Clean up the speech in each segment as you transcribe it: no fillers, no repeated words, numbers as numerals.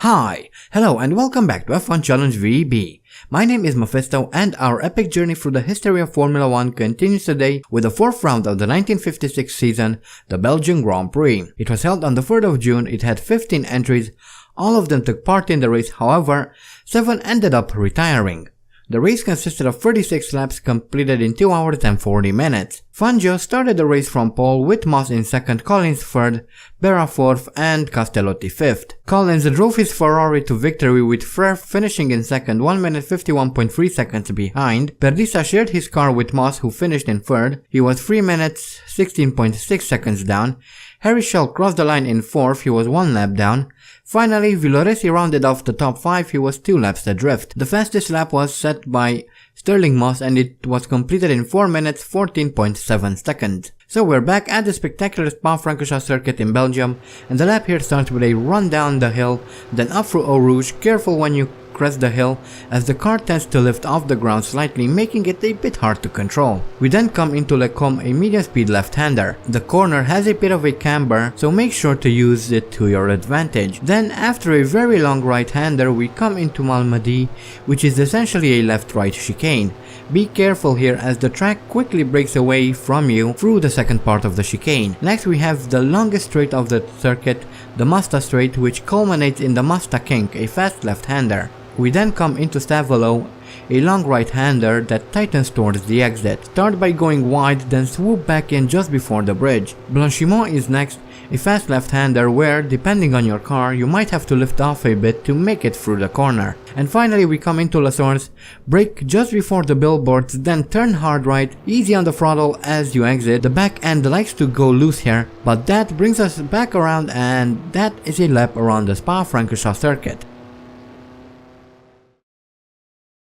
Hi, hello and welcome back to F1 Challenge VB. My name is Mephisto and our epic journey through the history of Formula 1 continues today with the 4th round of the 1956 season, the Belgian Grand Prix. It was held on the 3rd of June, it had 15 entries, all of them took part in the race, however, 7 ended up retiring. The race consisted of 36 laps completed in 2 hours and 40 minutes. Fangio started the race from pole with Moss in 2nd, Collins 3rd, Berra 4th and Castellotti 5th. Collins drove his Ferrari to victory with Frere finishing in 2nd, 1 minute 51.3 seconds behind. Perdisa shared his car with Moss who finished in 3rd. He was 3 minutes 16.6 seconds down. Harry Schell crossed the line in 4th, he was 1 lap down. Finally, Villoresi rounded off the top 5, he was 2 laps adrift. The fastest lap was set by Stirling Moss and it was completed in 4 minutes 14.7 seconds. So we're back at the spectacular Spa-Francorchamps circuit in Belgium, and the lap here starts with a run down the hill, then up through Eau Rouge. Careful when you crest the hill as the car tends to lift off the ground slightly, making it a bit hard to control. We then come into Le Combe, a medium speed left-hander. The corner has a bit of a camber, so make sure to use it to your advantage. Then after a very long right-hander we come into Malmedy, which is essentially a left-right chicane. Be careful here as the track quickly breaks away from you through the second part of the chicane. Next we have the longest straight of the circuit, the Masta straight, which culminates in the Masta kink, a fast left-hander. We then come into Stavelot, a long right-hander that tightens towards the exit. Start by going wide, then swoop back in just before the bridge. Blanchimont is next, a fast left-hander where, depending on your car, you might have to lift off a bit to make it through the corner. And finally we come into La Source, brake just before the billboards, then turn hard right, easy on the throttle as you exit. The back end likes to go loose here, but that brings us back around and that is a lap around the Spa-Francorchamps circuit.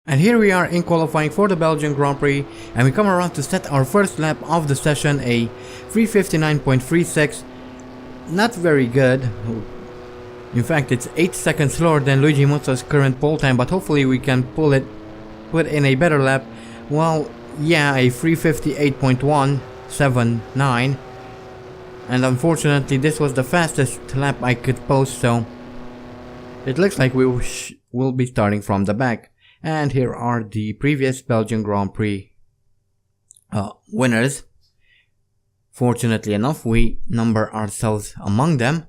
And here we are in qualifying for the Belgian Grand Prix, and we come around to set our first lap of the session, a 3:59.36. Not very good. In fact, it's 8 seconds slower than Luigi Muzzo's current pole time, but hopefully we can put in a better lap. Well, yeah, a 3:58.179. And unfortunately this was the fastest lap I could post, so it looks like we will be starting from the back. And here are the previous Belgian Grand Prix winners. Fortunately enough, we number ourselves among them.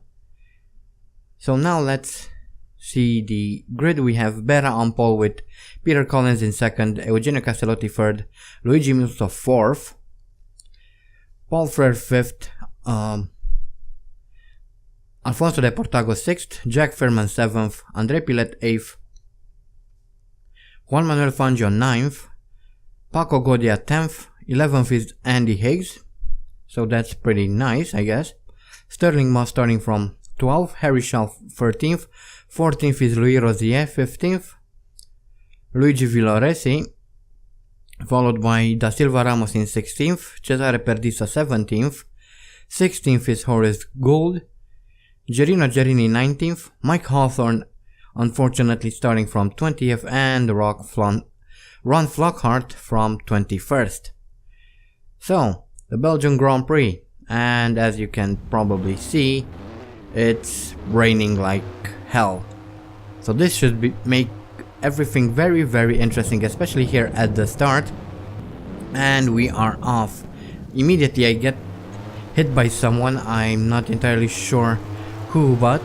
So now let's see the grid. We have Berra on pole with Peter Collins in 2nd, Eugenio Castellotti 3rd, Luigi Musso 4th, Paul Frere 5th, Alfonso de Portago 6th, Jack Fairman 7th, André Pilet 8th, Juan Manuel Fangio 9th, Paco Godia 10th, 11th is Andy Higgs, so that's pretty nice I guess. Stirling Moss starting from 12th, Harry Schell 13th, 14th is Louis Rosier, 15th, Luigi Villoresi, followed by Da Silva Ramos in 16th, Cesare Perdisa 17th, 16th is Horace Gould, Gerino Gerini 19th, Mike Hawthorne unfortunately starting from 20th, and Ron Flockhart from 21st. So, the Belgian Grand Prix, and as you can probably see, it's raining like hell. So this should make everything very, very interesting, especially here at the start. And we are off. Immediately I get hit by someone, I'm not entirely sure who, but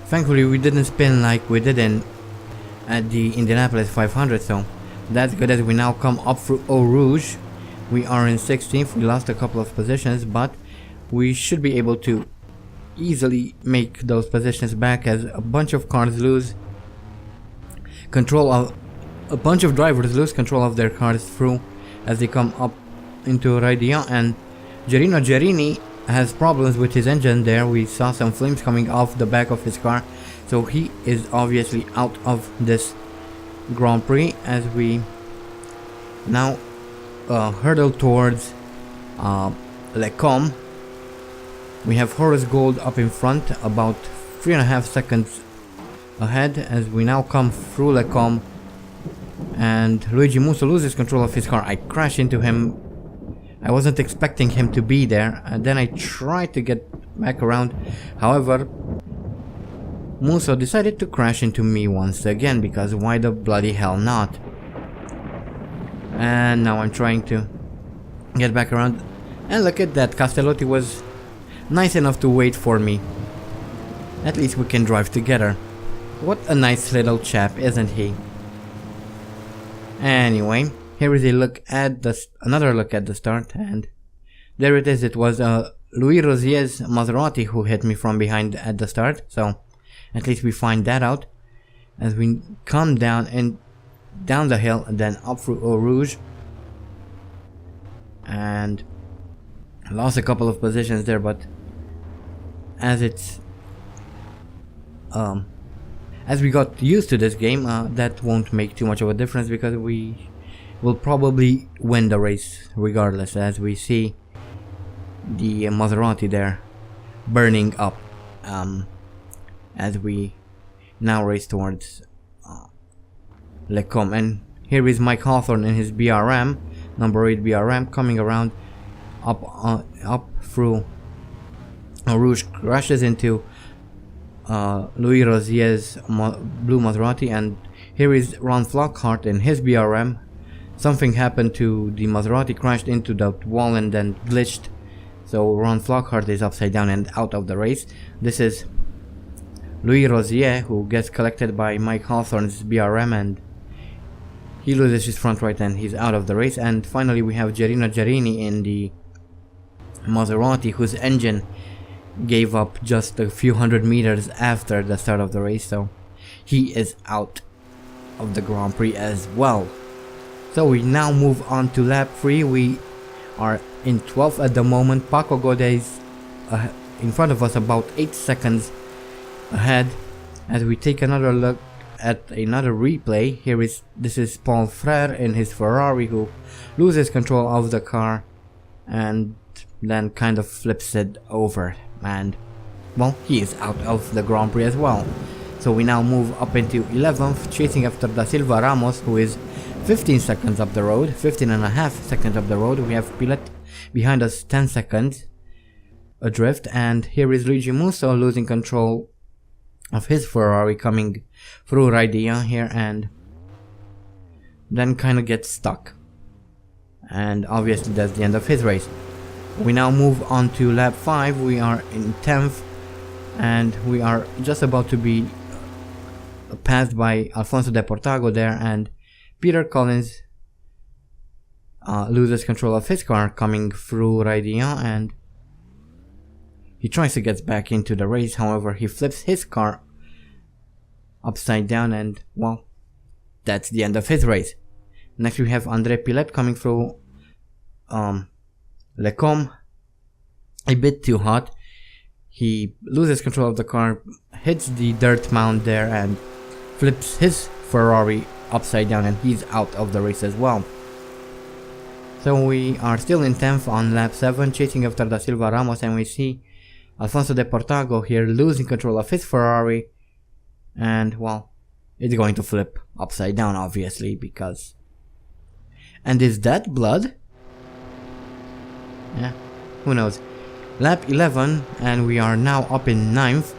thankfully we didn't spin like we did at the Indianapolis 500, so that's good. As we now come up through Eau Rouge, we are in 16th, we lost a couple of positions, but we should be able to easily make those positions back as a bunch of cars lose control of, a bunch of drivers lose control of their cars through as they come up into Raidillon, and Gerino Gerini has problems with his engine there. We saw some flames coming off the back of his car, so he is obviously out of this Grand Prix as we now hurdle towards Le Combe. We have Horace Gould up in front, about 3.5 seconds ahead as we now come through Le Combe, and Luigi Musso loses control of his car. I crash into him. I wasn't expecting him to be there, and then I tried to get back around. However, Musso decided to crash into me once again, because why the bloody hell not? And now I'm trying to get back around, and look at that, Castellotti was nice enough to wait for me. At least we can drive together. What a nice little chap, isn't he? Anyway, here is a look at another look at the start, and there it is. It was Louis Rosier's Maserati who hit me from behind at the start, so at least we find that out as we come down and down the hill and then up through Eau Rouge, and lost a couple of positions there, but as it's as we got used to this game, that won't make too much of a difference, because we will probably win the race regardless, as we see the Maserati there burning up as we now race towards Le Com. And here is Mike Hawthorne in his VRam, number 8 VRam, coming around up through Rouge, crashes into Louis Rosier's blue Maserati, and here is Ron Flockhart in his VRM. Something happened to the Maserati, crashed into the wall and then glitched, so Ron Flockhart is upside down and out of the race. This is Louis Rosier, who gets collected by Mike Hawthorne's VRM, and he loses his front right and he's out of the race. And finally we have Gerino Gerini in the Maserati, whose engine gave up just a few hundred meters after the start of the race, so he is out of the Grand Prix as well. So we now move on to lap 3. We are in 12th at the moment. Paco Godet is in front of us, about 8 seconds ahead. As we take another look at another replay, this is Paul Frere in his Ferrari, who loses control of the car and then kind of flips it over, and well, he is out of the Grand Prix as well. So we now move up into 11th, chasing after Da Silva Ramos, who is 15 seconds up the road, 15 and a half seconds up the road. We have Pilet behind us, 10 seconds adrift, and here is Luigi Musso losing control of his Ferrari, coming through Raidia here, and then kind of gets stuck, and obviously that's the end of his race. We now move on to lap 5. We are in 10th, and we are just about to be passed by Alfonso de Portago there, and Peter Collins loses control of his car coming through Raidian, and he tries to get back into the race. However, he flips his car upside down, and well, that's the end of his race. Next we have André Pilet coming through Le Com, a bit too hot. He loses control of the car, hits the dirt mound there, and flips his Ferrari upside down, and he's out of the race as well. So we are still in 10th on lap 7, chasing after Da Silva Ramos, and we see Alfonso de Portago here losing control of his Ferrari, and well, it's going to flip upside down obviously, because... And is that blood? Yeah, who knows. Lap 11, and we are now up in 9th.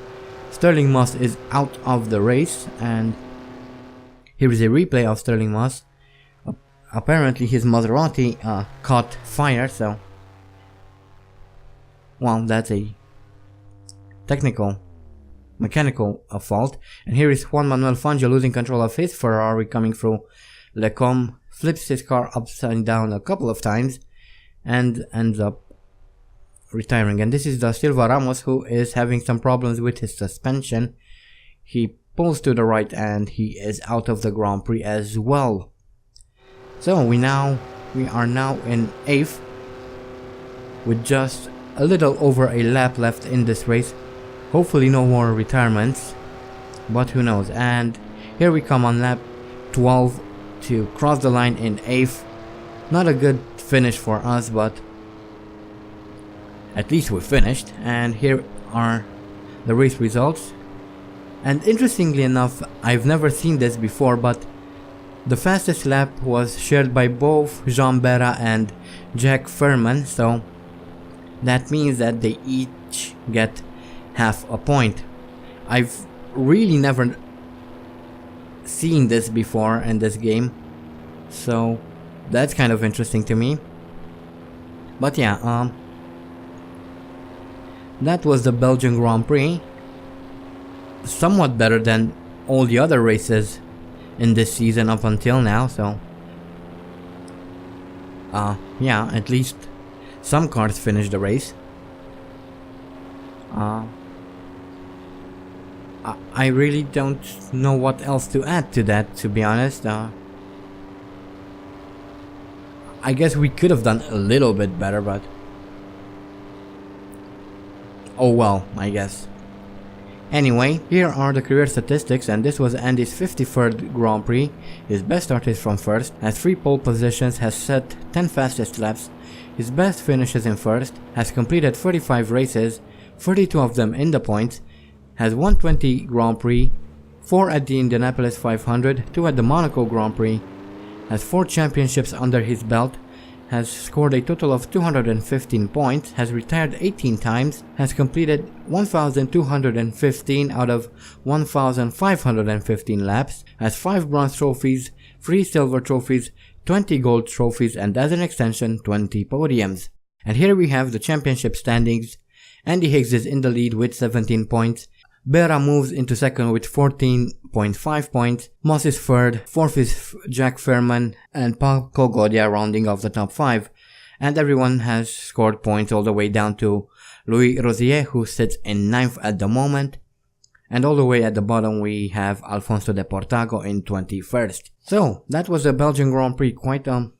Sterling Moss is out of the race, and here is a replay of Sterling Moss. Apparently his Maserati caught fire, so well, that's a mechanical fault. And here is Juan Manuel Fangio losing control of his Ferrari coming through Le Com, flips his car upside down a couple of times and ends up retiring. And this is Da Silva Ramos, who is having some problems with his suspension. He pulls to the right and he is out of the Grand Prix as well. So we are now in 8th with just a little over a lap left in this race. Hopefully no more retirements, but who knows. And here we come on lap 12 to cross the line in 8th. Not a good finish for us, but at least we finished. And here are the race results. And interestingly enough, I've never seen this before, but the fastest lap was shared by both Jean Berra and Jack Furman, so that means that they each get half a point. I've really never seen this before in this game, so that's kind of interesting to me. But yeah, that was the Belgian Grand Prix. Somewhat better than all the other races in this season up until now, so yeah, at least some cars finished the race. I really don't know what else to add to that, to be honest. I guess we could have done a little bit better, but oh well, I guess. Anyway, here are the career statistics, and this was Andy's 53rd Grand Prix. His best start is from first, has 3 pole positions, has set 10 fastest laps. His best finishes in first, has completed 35 races, 32 of them in the points, has won 20 Grand Prix, 4 at the Indianapolis 500, 2 at the Monaco Grand Prix, has 4 championships under his belt, has scored a total of 215 points, has retired 18 times, has completed 1,215 out of 1,515 laps, has 5 bronze trophies, 3 silver trophies, 20 gold trophies, and as an extension 20 podiums. And here we have the championship standings. Andy Higgs is in the lead with 17 points. VRam moves into second with 14.5 points. Moss is third, fourth is Jack Fairman and Paul Kogodia rounding off the top 5. And everyone has scored points all the way down to Louis Rosier, who sits in 9th at the moment. And all the way at the bottom we have Alfonso de Portago in 21st. So that was the Belgian Grand Prix, quite an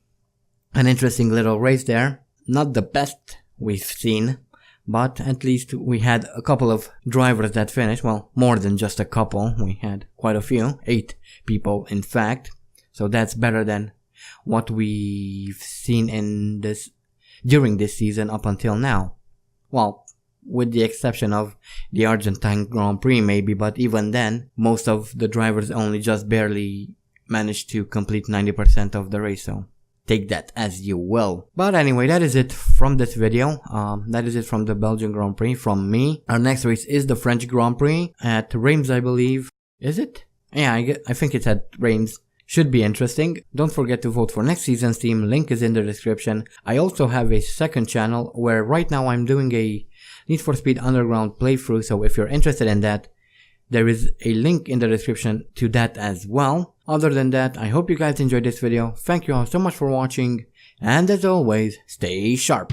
interesting little race there. Not the best we've seen, but at least we had a couple of drivers that finished. Well, more than just a couple, we had quite a few, 8 people in fact. So that's better than what we've seen in during this season up until now. Well, with the exception of the Argentine Grand Prix maybe, but even then, most of the drivers only just barely managed to complete 90% of the race, so take that as you will. But anyway, that is it from this video. That is it from the Belgian Grand Prix from me. Our next race is the French Grand Prix at Reims, I believe. Is it? Yeah, I think it's at Reims. Should be interesting. Don't forget to vote for next season's team. Link is in the description. I also have a second channel where right now I'm doing a Need for Speed Underground playthrough, so if you're interested in that, there is a link in the description to that as well. Other than that, I hope you guys enjoyed this video. Thank you all so much for watching, and as always, stay sharp.